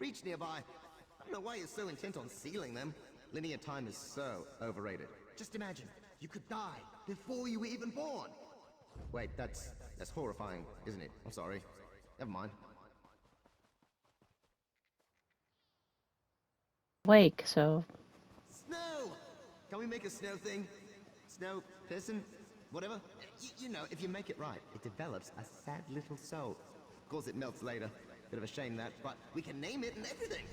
breach nearby. I don't know why you're so intent on sealing them. Linear time is so overrated. Just imagine, you could die before you were even born. Wait, that's horrifying, isn't it? I'm sorry. Never mind. Wake, so... Snow! Can we make a snow thing? Snow, person, whatever? You know, if you make it right, it develops a sad little soul. Of course it melts later. Bit of a shame that, but we can name it and everything.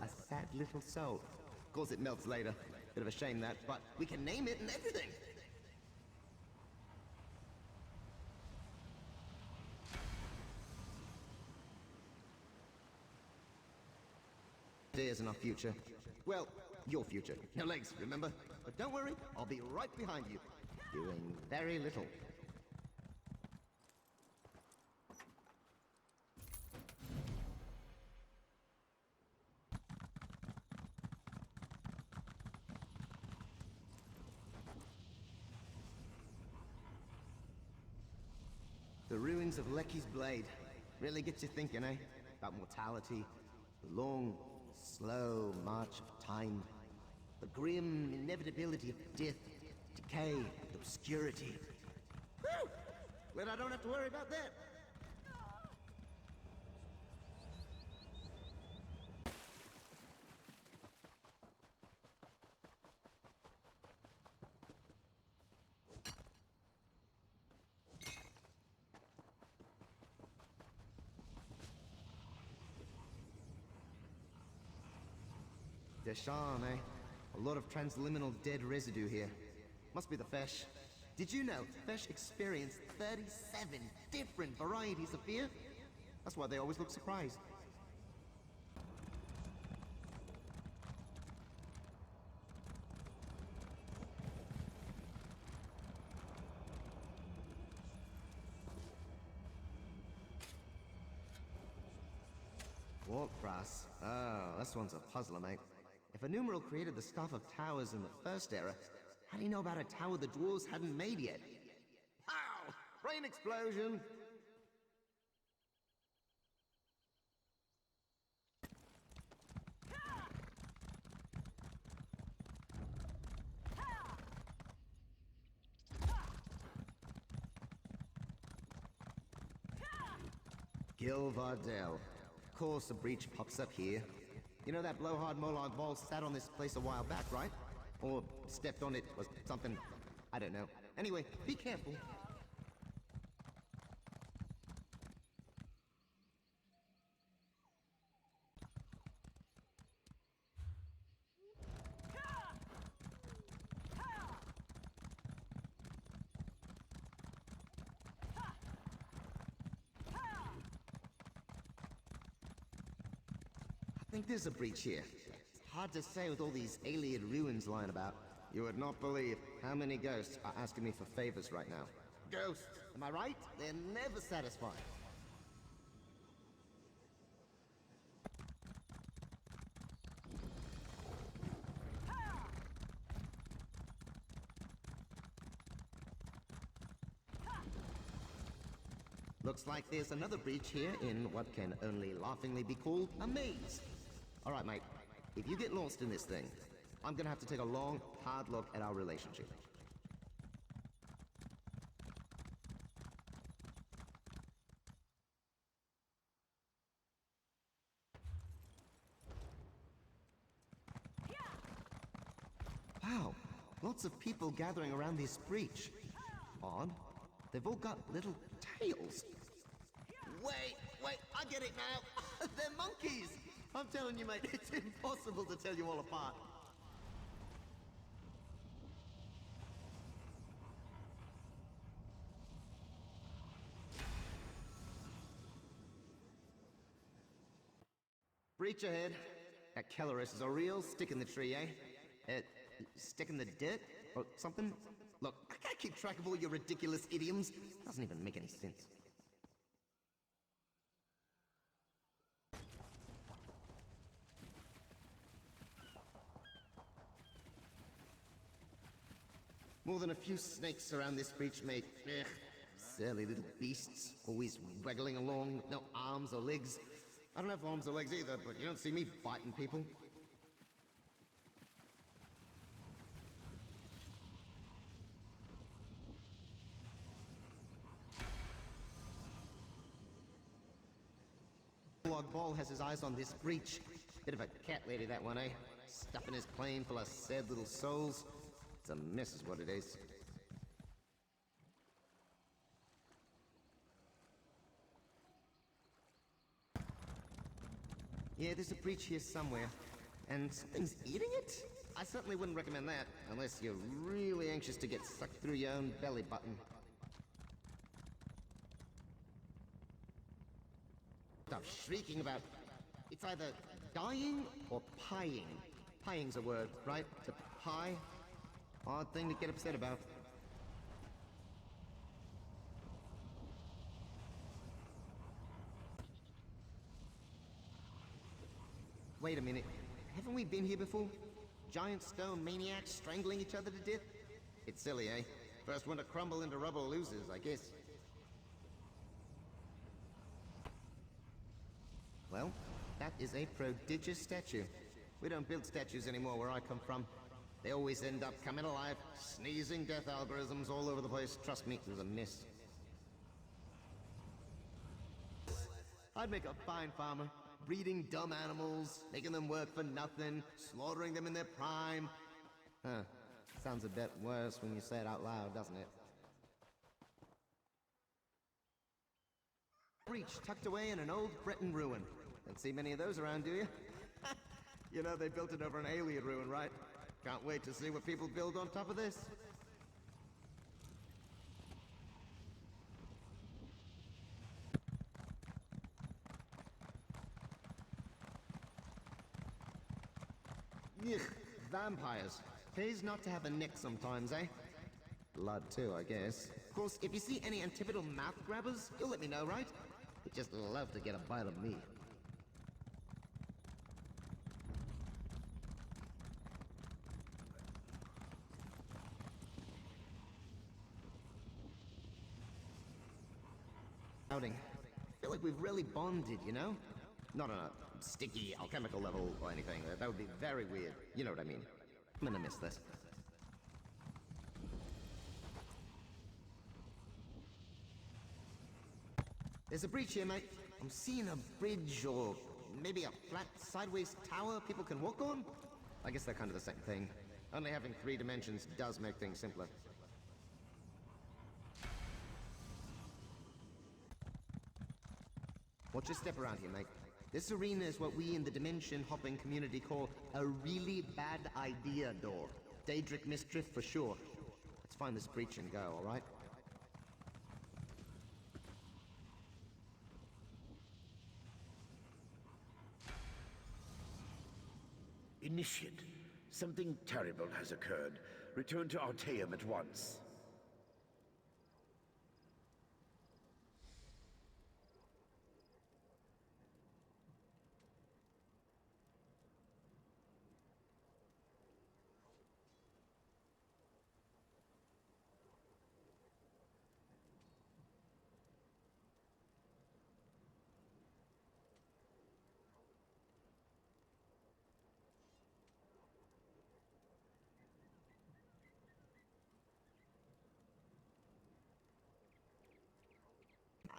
A sad little soul. Of course it melts later. Bit of a shame that, but we can name it and everything. Ideas in our future. Well, your future. No legs, remember? But don't worry, I'll be right behind you. Doing very little. The ruins of Lecky's Blade really gets you thinking, eh? About mortality, the long, slow march of time, the grim inevitability of death, decay, and obscurity. Whew! Glad I don't have to worry about that. Deshan, eh? A lot of transliminal dead residue here. Must be the Fesh. Did you know Fesh experienced 37 different varieties of fear? That's why they always look surprised. Walk brass. Oh, this one's a puzzler, mate. If a numeral created the Staff of Towers in the first era, how do you know about a tower the dwarves hadn't made yet? Pow! Brain explosion! Gil Vardell. Of course a breach pops up here. You know that blowhard Molag Ball sat on this place a while back, right? Or stepped on it, or something. I don't know. Anyway, be careful. I think there's a breach here. It's hard to say with all these alien ruins lying about. You would not believe how many ghosts are asking me for favors right now. Ghosts, am I right? They're never satisfied. Looks like there's another breach here in what can only laughingly be called a maze. Alright, mate. If you get lost in this thing, I'm gonna have to take a long, hard look at our relationship. Wow, lots of people gathering around this breach. Odd. They've all got little tails. Wait, I get it now. They're monkeys. I'm telling you, mate, it's impossible to tell you all apart. Breach ahead. That Kelleris is a real stick in the tree, eh? Stick in the dirt? Or something? Look, I can't keep track of all your ridiculous idioms. Doesn't even make any sense. More than a few snakes around this breach, mate. Ugh. Silly little beasts, always waggling along with no arms or legs. I don't have arms or legs either, but you don't see me biting people. Log Ball has his eyes on this breach. Bit of a cat lady, that one, eh? Stuffing his plane full of sad little souls. It's a mess is what it is. Yeah, there's a breach here somewhere. And something's eating it? I certainly wouldn't recommend that, unless you're really anxious to get sucked through your own belly button. Stop shrieking about... It's either dying or pieing. Pieing's a word, right? To pie? Odd thing to get upset about. Wait a minute. Haven't we been here before? Giant stone maniacs strangling each other to death? It's silly, eh? First one to crumble into rubble loses, I guess. Well, that is a prodigious statue. We don't build statues anymore where I come from. They always end up coming alive, sneezing death algorithms all over the place. Trust me, it was a mess. I'd make a fine farmer. Breeding dumb animals, making them work for nothing, slaughtering them in their prime. Huh. Sounds a bit worse when you say it out loud, doesn't it? Breach tucked away in an old Breton ruin. Don't see many of those around, do you? You know they built it over an alien ruin, right? Can't wait to see what people build on top of this. Ugh, vampires. Pays not to have a neck sometimes, eh? Blood too, I guess. Of course, if you see any antipodal mouth grabbers, you'll let me know, right? I'd just love to get a bite of me. Outing. I feel like we've really bonded, you know? Not on a sticky alchemical level or anything. That would be very weird. You know what I mean. I'm gonna miss this. There's a breach here, mate. I'm seeing a bridge or maybe a flat sideways tower people can walk on? I guess they're kind of the same thing. Only having 3 dimensions does make things simpler. Watch your step around here, mate. This arena is what we in the dimension-hopping community call a really bad idea door. Daedric misdrift for sure. Let's find this breach and go, alright? Initiate, something terrible has occurred. Return to Artaeum at once.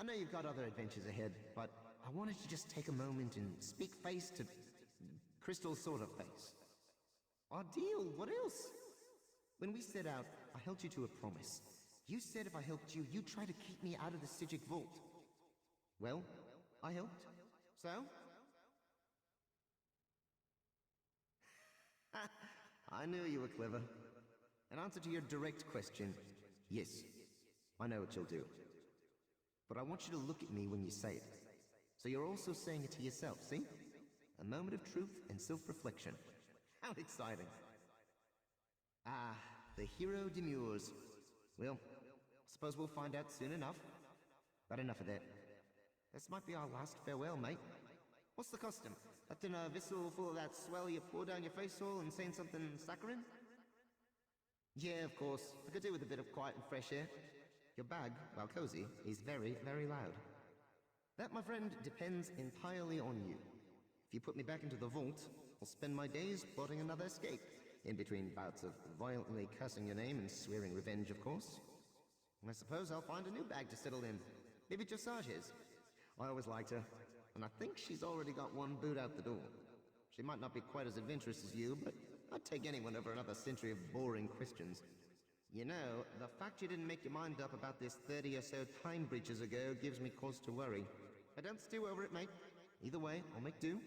I know you've got other adventures ahead, but I wanted to just take a moment and speak face to Crystal's sort of face. Our deal, what else? When we set out, I held you to a promise. You said if I helped you, you'd try to keep me out of the Psijic vault. Well, I helped. So? I knew you were clever. In answer to your direct question, yes, I know what you'll do. But I want you to look at me when you say it. So you're also saying it to yourself, see? A moment of truth and self-reflection. How exciting. Ah, the hero demurs. Well, suppose we'll find out soon enough. But enough of that. This might be our last farewell, mate. What's the custom? Lifting a vessel full of that swell you pour down your face hole and saying something saccharine? Yeah, of course. I could do with a bit of quiet and fresh air. Your bag, while cozy, is very, very loud. That, my friend, depends entirely on you. If you put me back into the vault, I'll spend my days plotting another escape, in between bouts of violently cursing your name and swearing revenge, of course. And I suppose I'll find a new bag to settle in. Maybe Dressage's. I always liked her, and I think she's already got one boot out the door. She might not be quite as adventurous as you, but I'd take anyone over another century of boring questions. You know, the fact you didn't make your mind up about this 30 or so time breaches ago gives me cause to worry. But don't stew over it, mate. Either way, I'll make do.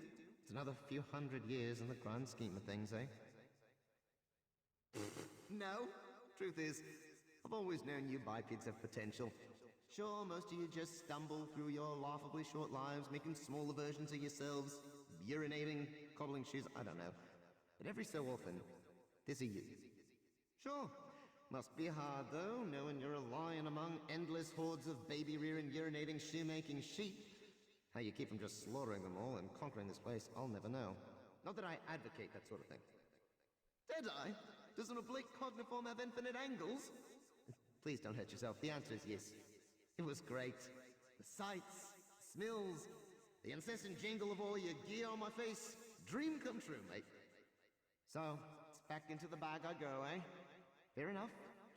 It's another few hundred years in the grand scheme of things, eh? No. Truth is, I've always known you bipeds have potential. Sure, most of you just stumble through your laughably short lives, making smaller versions of yourselves, urinating, coddling shoes, I don't know. But every so often, there's a you. Sure, must be hard though, knowing you're a lion among endless hordes of baby-rearing, urinating, shoemaking sheep. How you keep from just slaughtering them all and conquering this place, I'll never know. Not that I advocate that sort of thing. Did I? Does an oblique cogniform have infinite angles? Please don't hurt yourself. The answer is yes. It was great. The sights, smells, the incessant jingle of all your gear on my face. Dream come true, mate. So, it's back into the bag I go, eh? Fair enough.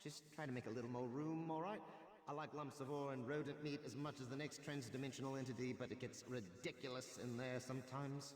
Just try to make a little more room, alright? I like lumps of ore and rodent meat as much as the next transdimensional entity, but it gets ridiculous in there sometimes.